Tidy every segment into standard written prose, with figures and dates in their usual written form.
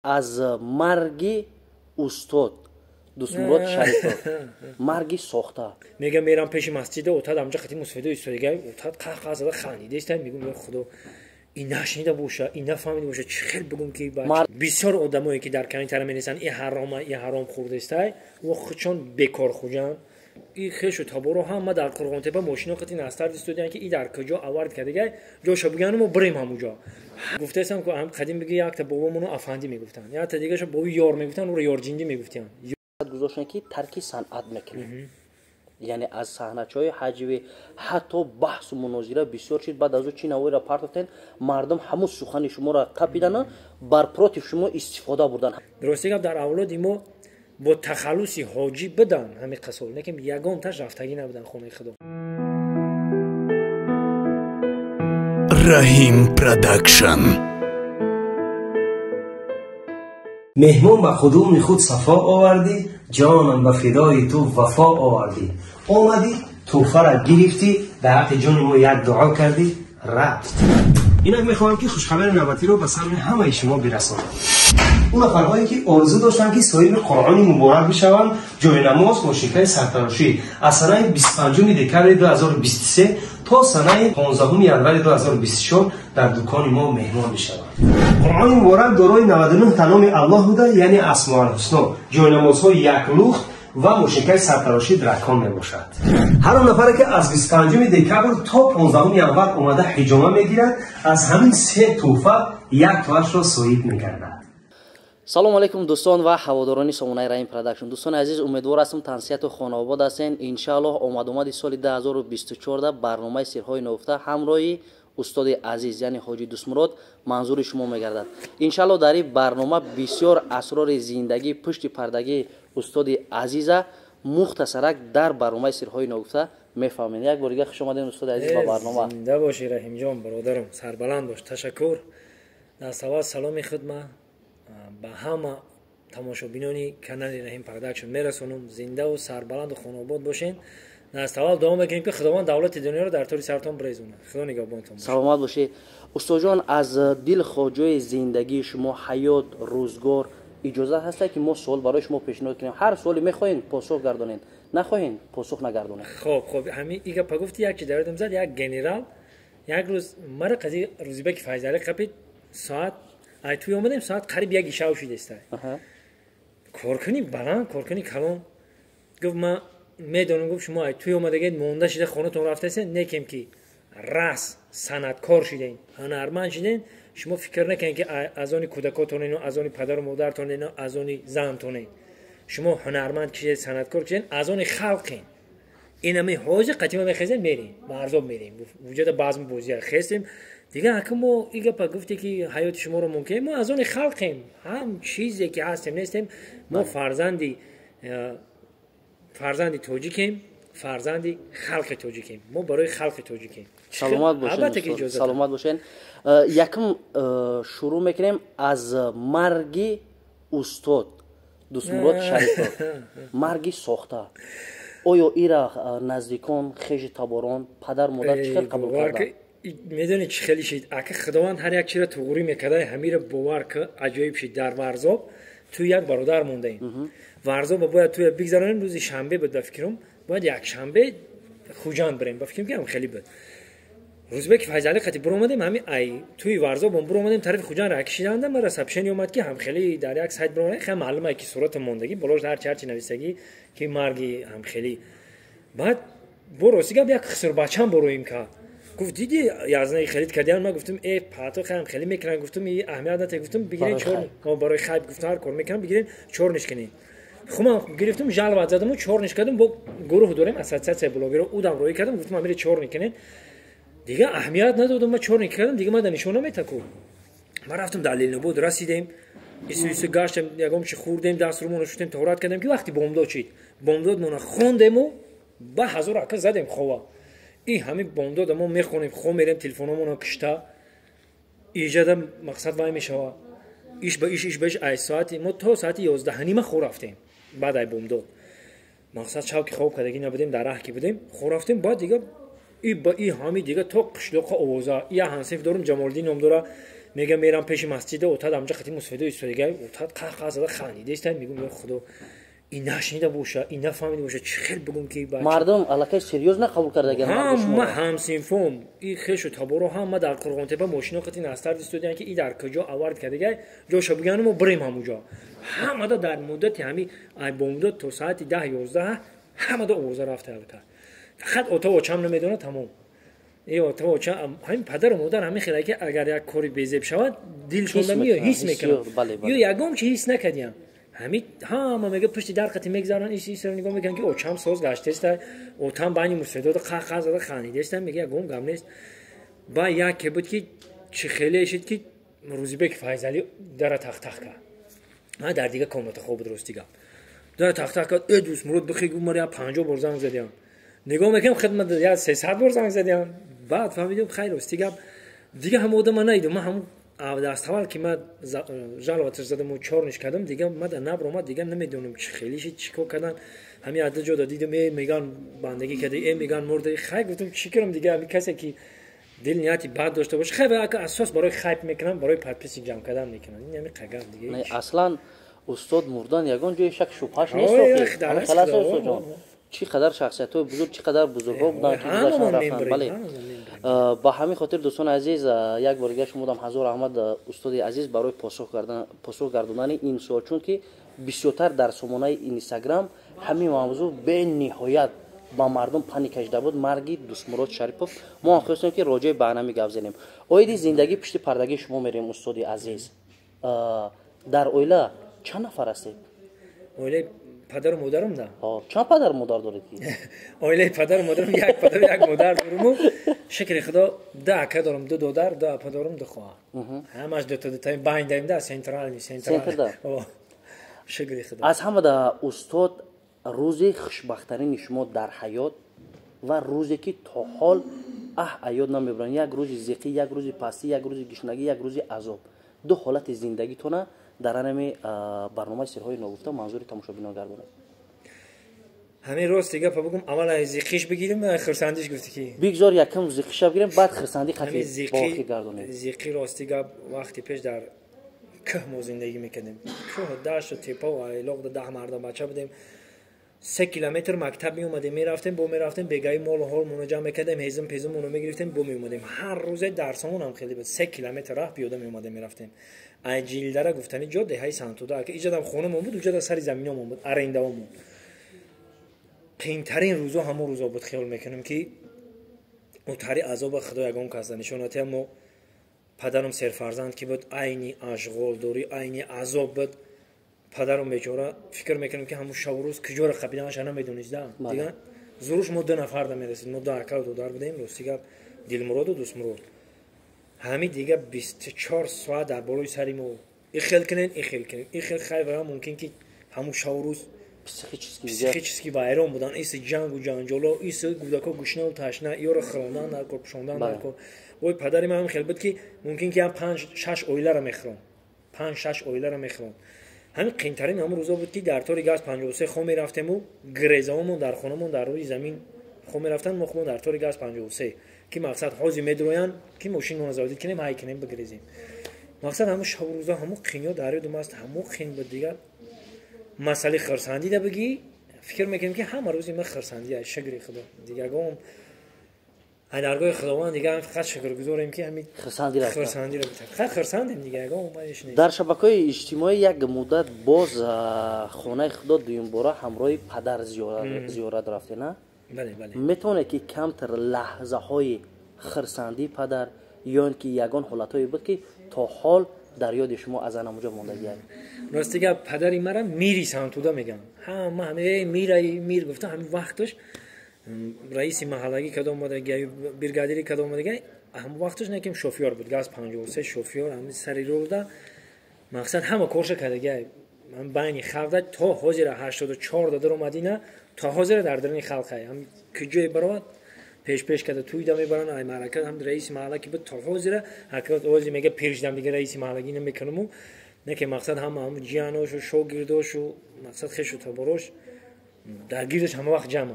از مرگ استاد دوستمراد شریف مرگ ساخته میگم میرم پیش مسجد اوتاد همجا خطی مصفیده ایستادگی اوتاد قهقه زده خندیده است. میگم خدا این نشنیده باشه این نفهمیده باشه چه خیلی بگم که بسیار آدمایی که در کنین طرف می‌نشینن این حرام خورده است و خودشون بیکار خوجن این خیشو تابورو هم در قرغون تپه ماشینا خطی نستر دیستودن که این در کجا آورد کرده جاشو بگن ما بریم همونجا گفته استم که هم قدیم بگی یک تا بابامونو افندی میگفتن یا تا دیگه شو بابا یار میگفتن اون یار جندی میگفتن گذاشتن که ترک صنعت میکنه یعنی از صحنه‌های حجوی حتی بحث و مناظره بسیار شد بعد از اون چی نوای را پرتافتن مردم همون سخن شما را قپیدن بر پروت شما استفاده بردن درسته که در اولاد ما با تخلصی حاجی بدن همین قصول نه که یگان تاش رفتگی نبودن خونه خدا رحیم پروداکشن مهمون به خودمون خود صفا آوردی جانم به فدای تو وفا آوردی آمدی توفه را گرفتی در حق جان ما یک دعا کردی رفت اینک میخواهم که خوشخبر نعمتی رو به سمع همه شما برسانم اون نفرهایی که آرزو داشتن که صاحب قرآن مبارک بشوند جای نماز با شکل سرتراشی از سنه 25 دکبر 2023 تا سنه 15 ینور 2024 در دکان ما مهمان بشوند. قرآن مبارک دارای 99 تا نام الله بوده یعنی اسماء الحسنا جای نمازها یک لخت و موشکای سرتراشی درکان می باشد. هر اون نفری که از 25 دکبر تا 15 ینور اومده حجامه میگیرد از همین سه توفه یک توش را صاحب میگردد. سلام علیکم دوستان و هواداران سامانه رحیم پروداکشن. دوستان عزیز امیدوار هستم تنسیت و خانواده هستین. ان شاء الله اومد سال 2024 برنامه سرهای نهفته همراهی استاد عزیز یعنی حاجی دوستمراد منظور شما میگردد. ان شاء الله در این برنامه بسیار اسرار زندگی پشت پردگی استاد عزیز مختصرک در برنامه سرهای نهفته میفهمین. یک بار دیگه خوش اومدین استاد عزیز با برنامه. زنده باشی رحیم جان برادرم سربلند باش. تشکر. در سوال سلام خدمت به همه تماشابینانی کانال رحیم پروداکشن میرسونم. زنده و سربلند و خانواد باشین. از اول دعا میکنیم که خداوند دولت دنیا رو در طور سرتون برسونه. خدا نگهبانتون باشه. سلامت باشی استاد جان. از دل خواجوی زندگی شما حیات روزگار اجازه هست که ما سوال برای شما پیشنهاد کنیم. هر سوالی میخواین پاسخ گردونین نخواین پاسخ نگردونین. خب همین ایگه پگفتی یک دردم زد یک گنرال یک روز مرا قضیه روزبک فیضلی قپید ساعت ای توی اومدیم ساعت قریب یک شب شده است. کارکنی بلند کارکنی کلان گفت من میدونم گفت شما ای توی اومدگید مونده شده خونتون رفته است نکیم که رس صنعتکار شدین هنرمند شدین شما فکر نکنید که از آن کودکاتون اینو از آن پدر و مادرتون اینو از آن زنتون شما هنرمند کشید صنعتکار کشید از آن خلقین این همه حاجه قدیما میخیزن میریم مرزاب میریم وجود بعضی بازی خستیم دیگه حکم ما ایگه پا گفتی که حیات شما رو ممکن ما از آن خلقیم هم چیزی که هستیم نیستیم ما فرزندی توجیکیم فرزندی خلق توجیکیم ما برای خلق توجیکیم. سلامت باشین. سلامت باشین. یکم شروع میکنیم از مرگ استاد دوستمراد شریف مرگ ساخته آیا ایرا نزدیکان خیش تباران پدر مادر چقدر قبول کردن؟ میدونی چه خیلی شید اگه خداوند هر یک چیز را توغوری میکرده همین را باور که عجایب شید. در ورزاب تو یک برادر مونده ایم ورزاب باید توی بگذاریم روز شنبه بود بفکرم باید یک شنبه خوجان بریم بفکرم که هم خیلی بود روزبه که فیضلی قطعی برو اومدیم همین ای توی ورزاب برو اومدیم طرف خوجان را کشیدند ما رسپشنی اومد که هم خیلی در یک سایت برو خیلی معلومه که صورت موندگی بلاش هر چرچی نویسگی که مرگی هم خیلی بعد برو سیگا یک خسر بچه‌ام برویم که گفت دیدی یازنه خرید کردن ما گفتم ای پاتو خام خیلی میکنن گفتم این اهمیت نداره گفتم بگیرین چور ما برای خیب گفتم هر کار میکنم بگیرین چور نشکنین خب من گرفتم جال واد زدم و چور نشکدم با گروه داریم اساتید بلاگر اودم روی کردم گفتم میره چور میکنین دیگه اهمیت ندادم ما چور نکردم دیگه ما نشونه میتکو ما رفتم دلیل نبود رسیدیم ایسویس گاشتم یگام چه خوردیم دست رو شدیم تورات کردیم که وقتی بمب چید بمب مون خوندیم و با هزار اکا زدیم خوا این همه بمب ما میخونیم خو میریم تلفنمون رو کشتا ایجادم مقصد وای میشه ایش به ایش ای ساعتی ما تا ساعت 11 نیم خو رفتیم بعد ای بمب مقصد شاو که خواب کردگی نبودیم در راه کی بودیم خو رفتیم بعد دیگه ای با ای همه دیگه تو قشلوق اوزا یا هنسیف دارم جمالدین نام داره میگم میرم پیش مسجد اوتاد همونجا خطی مصفده ایستادگی اوتاد قهقه زده خندیده است. میگم یا خدا این نشنیده باشه این نفهمیده باشه چه خیلی بگم که بچه مردم علاقه سریوز نقبول کرده اگر همه همسینفوم این خیشو تبارو همه در قرغانتپه ماشینا خطی نستر دیستودن که این در کجا آورد کرده جاشو بگنم و بریم همونجا همه در مدت همین ای با مدت تا ساعت 10-11 همه اوضاع رفته کرد فقط اوتا و چم نمیدونه تمام ای اوتا و چم همین پدر و مادر همین خیلی که اگر یک کاری بیزب شود دلشون نمیاد حس میکنن یا یگام چی حس نکردیم همین همه میگه پشت در قتی میگذارن ایش رو نگاه میکنن که اوچم سوز گشته است اوتام بانی مستعد قهقه زده خندیده است میگه یگام گم نیست با یک که بود که چه خیلی شد که روزبک فیضلی در تخت کرد ما در دیگه کامنت خوب درستی گفت در تخت کرد ای دوست مرد بخی گم مریا 50 بار زنگ زدیم نگاه میکنم خدمت یا 300 بار زنگ زدیم بعد فهمیدم خیر راستی گفت دیگه هم آدم نیدم من هم دست اول که من جلوتر زدم و چورنش کردم دیگه من در نبر اومد دیگه نمیدونم چه خیلیش چیکار کردن همین عدد جدا دیدم میگن بندگی کرده میگن مرده خیر گفتم چی کنم دیگه همین کسی که دل نیاتی بد داشته باشه خیر اگه اساس برای خیپ میکنن برای پادپیسی جمع کردن میکنن این همین قگم دیگه نه اصلا استاد مردان یگان جای شک شبهش نیست خلاص استاد جان چی قدر شخصیت بزرگ چی قدر بزرگا بودن که گذاشتن رفتن بله با همین خاطر دوستان عزیز یک بار دیگه شما هم حضور احمد استاد عزیز برای پاسخ گردوندن این سوال چون که بسیارتر در سامانه اینستاگرام همین موضوع به نهایت با مردم پنیک کشیده بود مرگی دوست مراد شریفوف ما خواستیم که راجع به برنامه گپ زنیم اویدی زندگی پشت پردگی شما میریم استاد عزیز در اویلا چند نفر هستید اویلا پدر و مادرم ده چند پدر و مادر دارید اویلا پدر و مادرم یک پدر یک مادر دارم شکر خدا ده که دارم دو دادر دو پدرم دو خواهر همش دو تا باین ده سنترال شکر خدا از همه ده استاد روزی خوشبختترین شما در حیات و روزی که تا حال حیات نمیبرن یک روزی زیقی یک روزی پستی یک روزی گشنگی یک روزی عذاب دو حالت زندگیتونه در انمی برنامه سرهای نگفته منظور تماشابینان گردونه همین راست دیگه بگم اول از زیقیش بگیریم خرسندیش گفتی که بگذار یکم زیقیش بگیریم بعد خرسندی خفیف باقی گردونه زیقی راست دیگه وقتی پیش در که ما زندگی میکنیم که داشت و تیپا و ایلاق ده مردم بچه بودیم 3 کیلومتر مکتب می اومدیم میرفتیم بو میرفتیم بگای مال هول مون جمع میکردیم هیزم پیزم اونو میگرفتیم بو می اومدیم هر روز درسمون هم خیلی بود 3 کیلومتر راه پیاده می اومدیم میرفتیم اجیل داره گفتنی جو دهای سانتودا که ایجادم خونمون بود اونجا سر زمینمون بود ارندهمون قیمترین روزا همون روزا بود خیال میکنم که اوتاری عذاب خدا یگان کس نشوناتی ما پدرم سرفرزند که بود عینی اشغال دوری عینی عذاب بود پدرم بیچاره فکر میکنم که همون شب روز کجا خبیدنش نمیدونید دیگه زورش مدت نفر دم میرسید مدت اکاو تو دار بودیم روستیگا دلمراد و دوست مراد همین دیگه 24 ساعت در بالای سریمو این خیل کنن این خیل خیلی ممکن که همون شب روز پسیخیچسکی بایرام بودن ایس جنگ و جنجالو ایس گوداکا گوشنه و تشنه یا رو خراندن در کار پشوندن در کار وای پدری من خیلی بود که ممکن که هم 5-6 اویله رو میخرم 5-6 اویله رو میخرم همین قیمترین همون روزا بود که در طور گاز 53 خو میرفتیم و گریزامون در خونمون در روی زمین خو میرفتن مخمون در طور گاز 53 که مقصد حوزی میدرویان که ماشین منازعاتی کنیم های کنیم بگریزیم مقصد همون شب روزا همون خینیا داری دو ماست همون خین بود دیگه مسئله خرسندی ده بگی فکر میکنم که همه روزی من خرسندی های شکری خدا دیگه گم هنرگاه خداوند دیگه هم فقط شکرگزاریم که همین خرسندی رو فقط خرسندیم دیگه گم در شبکه‌های اجتماعی یک مدت باز خانه خدا دویم باره همراه پدر زیارت رفته نه بله بله میتونه که کمتر لحظه های خرسندی پدر یا اینکه یگان حالتایی بود که تا حال در یاد شما از انموجا موندگی راست دیگه پدری مرا میری سانتودا میگم همه میر گفته همین وقتش رئیس محلگی کدام اومده برگادیری کدام اومده هم وقتش نکیم شوفیور بود گاز 53 شوفیور همین سری رو ده مقصد همه کارش کرده من بینی خالد تا حاضر 84 دادر اومدینه تا حاضر در درنی خلق هم کجای برات پیش کرده توی دمی بران ای معرکت هم رئیس محلگی بود تا حاضر حکایت اوزی میگه پیشدم دیگه رئیس محلگی نمیکنم نه که مقصد هم جیانوش و شاگرداش و مقصد خشو تا بروش درگیرش همه وقت جمع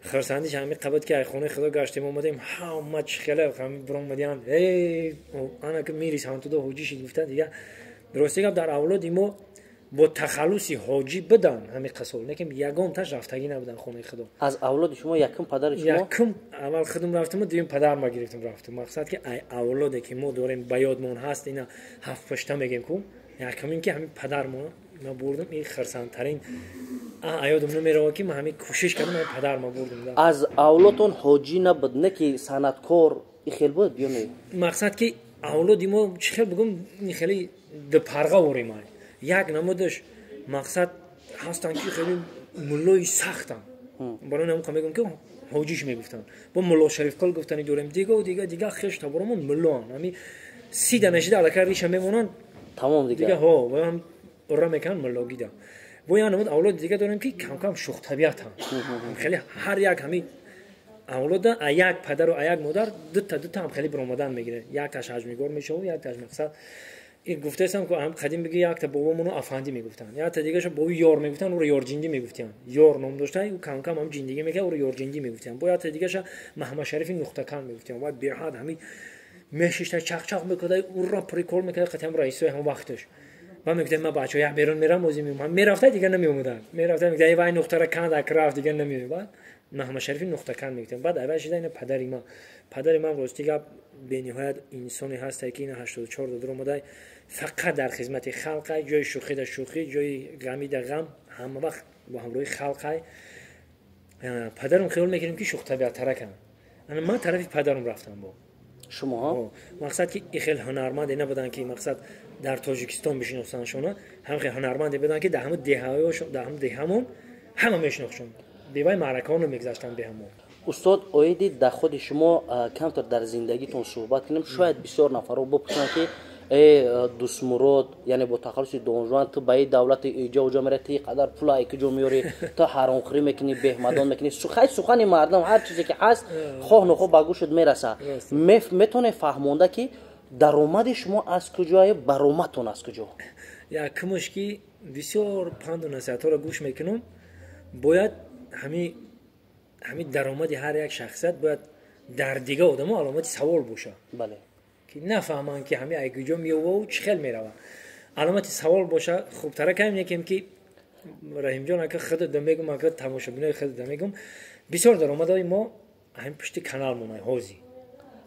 خرسندیش همین قبض که خونه خدا گشتیم اومدیم همه چخله همین برام مدیان ای انا که میریس هم تو دو حاجیش گفته دیگه درسته گفت در اولاد ما با تخلصی حاجی بدن همین قصول نکیم یگام تاش رفتگی نبودن خونه خدا. از اولاد شما یکم پدر شما یکم اول خودم رفتم دوم پدر ما گرفتم رفتم مقصد که اولادی که ما داریم به یادمون هست اینا هفت پشته میگیم کو یکم این که همین پدر ما بردم این خرسندترین یادم نمیره که ما همین کوشش کردم همین پدر ما بردم. از اولادتون حاجی نبود نه که صنعتکار خیلی بود یا نه؟ مقصد که اولادی ما چه خیلی بگم خیلی د پرغه وریم یک نمودش مقصد هستن که خیلی ملای سختن برای نمون که میگم که حاجیش میگفتن با ملا شریف قل گفتن دوریم دیگه و دیگه خیش تا برامون ملان همی 30 نشده علاکه ریش میمونن تمام دیگه ها و هم را میکنن ملاگی دا و یا نمود اولاد دیگه داریم که کم کم شوخ طبیعت هم خیلی هر یک همی اولاد یک پدر و یک مادر دو تا هم خیلی برآمدن میگیره یک تاش حجمیگار میشه و یک تاش مقصد این گفته هستم که هم قدیم بگی یک تا بابامونو افندی میگفتن یا تا دیگه شو بابا یار میگفتن او یار جندی میگفتن یار نام داشتن او کم کم هم جندگی میگه او یار جندی میگفتن با یا تا دیگه شو محمد شریف نقطه کن میگفتن و به حد همین مشیش تا چاق میکرد او را پریکول میکرد قطعا رئیس هم وقتش و میگفتن ما بچه‌ها یک بیرون میرم موزی میام میرفت دیگه نمیومدن میرفت میگه وای نقطه را کند اکراف دیگه نمیاد بعد محمد شریف نقطه کن میگفتن بعد اول شده این پدر ما راستی که به نهایت انسانی هست که این 84 در اومده فقط در خدمت خلق جای شوخی در شوخی جای غمی در غم همه وقت با همراه خلق پدرم خیال میکنیم که شوخ طبیعت تر کنم انا من طرف پدرم رفتم با شما مقصد که خیلی هنرمند نبودن که مقصد در تاجیکستان میشناسنشون هم خیلی هنرمند بودن که در همون دهمون همه میشناسن دیوای معرکانو میگذاشتن به همون. استاد اویدی در خود شما کمتر در زندگیتون صحبت کنیم شاید بسیار نفر رو بپرسن که دوست مراد یعنی با تخلص دونجوان تو به دولت ایجا و جا میره تی قدر پولایی که جو میاری تا حرام خوری میکنی بهمدان میکنی سخن مردم هر چیزی که هست خواه نخواه به گوشت میرسه میتونه فهمونده که درآمد شما از کجای برآمدتون از کجا یک مشکی بسیار پند و نصیحت ها را گوش میکنم باید همین درآمد هر یک شخصیت باید در دیگه آدم علامت سوال باشه بله که نفهمن که همین ایگوجا میوه و چخل میروه علامت سوال باشه خوبتره که میگم که رحیم جان که خود دمیگم اگه تماشاگرای خود دمیگم بسیار درآمدهای ما همین پشت کانال مونای حوزی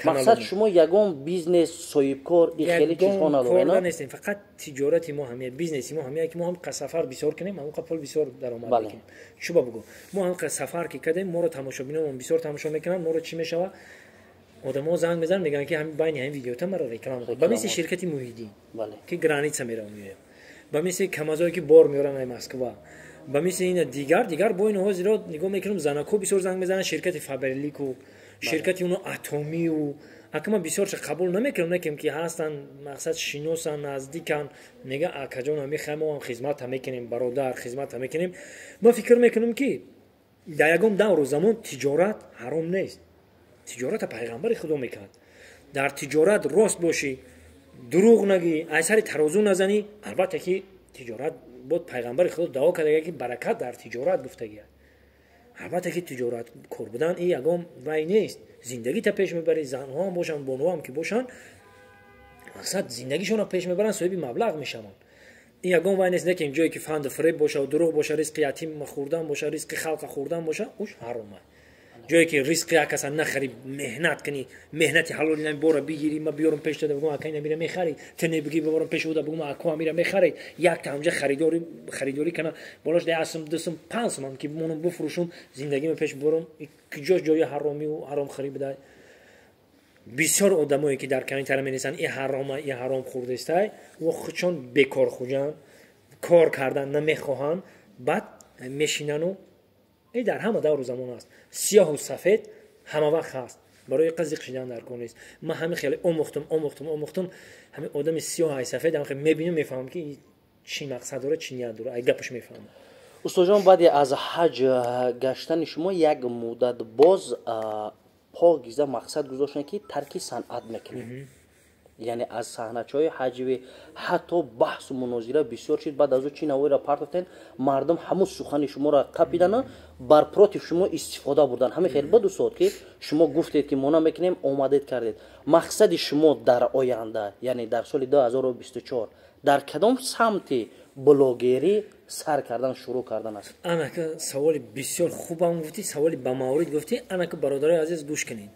مقصد شما یگان بیزنس صاحبکار این خیلی چیزها نداره نه نیستیم فقط تجارت ما همه بیزنس ما همه که ما هم سفر بسیار کنیم همون پول بسیار درآمد میکنیم چی بگم ما هم سفر که کردیم ما رو تماشاگران بسیار تماشا میکنن ما رو چی میشوه آدم‌ها زنگ میزنن میگن که همین بین همین ویدیو تا مرا ریکلام کنید با مثل شرکتی موحدی بله که گرانیتسا میره میاد با مثل کمازایی که بار میارن از مسکو با مثل این دیگر با اینها زیرا نگاه میکنم زنکو بسیار زنگ میزنن شرکت فابریلیکو شرکتی اونو اتمی و اما بسیار قبول نمیکنم نکیم که هستن مقصد شینوسن نزدیکن میگه اکجان هم میخوایم و خدمت هم میکنیم برادر خدمت هم میکنیم ما فکر میکنم که در یگام دور زمان تجارت حرام نیست تجارت پیغمبر خدا میکرد در تجارت راست باشی دروغ نگی اثر ترازو نزنی البته که تجارت بود پیغمبر خدا دعا کرده که برکت در تجارت گفتگی البته که تجارت کار بودن این یگام وای نیست زندگی تا پیش میبری زنها هم باشن بانوها هم که باشن مقصد زندگیشون رو پیش میبرن صاحب مبلغ میشن این یگام وای نیست که جایی که فند فریب باشه و دروغ باشه رزق یتیم خوردن باشه رزق خلق خوردن باشه اوش حرامه جایی که رزق یک کس نخری مهنت کنی مهنت حلال نمی باره بگیری ما بیارم پیش داده بگم اکی نمیره میخری تنه بگی ببرم پیش بوده بگم اکو میره میخری یک تا همجا خریداری کنه بالاش ده اسم دسم 5 من که مونم بفروشم زندگی پیش برم که جای حرامی و حرام خری بده بسیار آدمایی که در کنین طرف مینسن این حرام خورده است و خودشون بیکار خوجن کار کردن نمیخواهن بعد میشینن و این در همه دور زمان است سیاه و سفید همه وقت هست برای قضیه کشیدن در کار نیست من همین خیلی آموختم همین آدم سیاه و سفید هم خیلی میبینم میفهمم که چی مقصد داره چی نیت داره ای گپش میفهمم استاد جان بعد از حج گشتن شما یک مدت باز پاگیزه مقصد گذاشتن که ترک صنعت میکنیم یعنی از صحنه‌های حجوی حتی بحث و مناظره بسیار شد. بعد از او چی نوی را پرتفتن مردم همون سخن شما را قپیدن بر پروت شما استفاده بردن. همین خیلی بد دوستان که شما گفتید که ما نمیکنیم اومدید کردید. مقصد شما در آینده یعنی در سال 2024 در کدام سمت بلاگری سر کردن شروع کردن است؟ انا که سوال بسیار خوبم گفتی، سوال با مورد گفتی. انا که برادرای عزیز گوش کنین.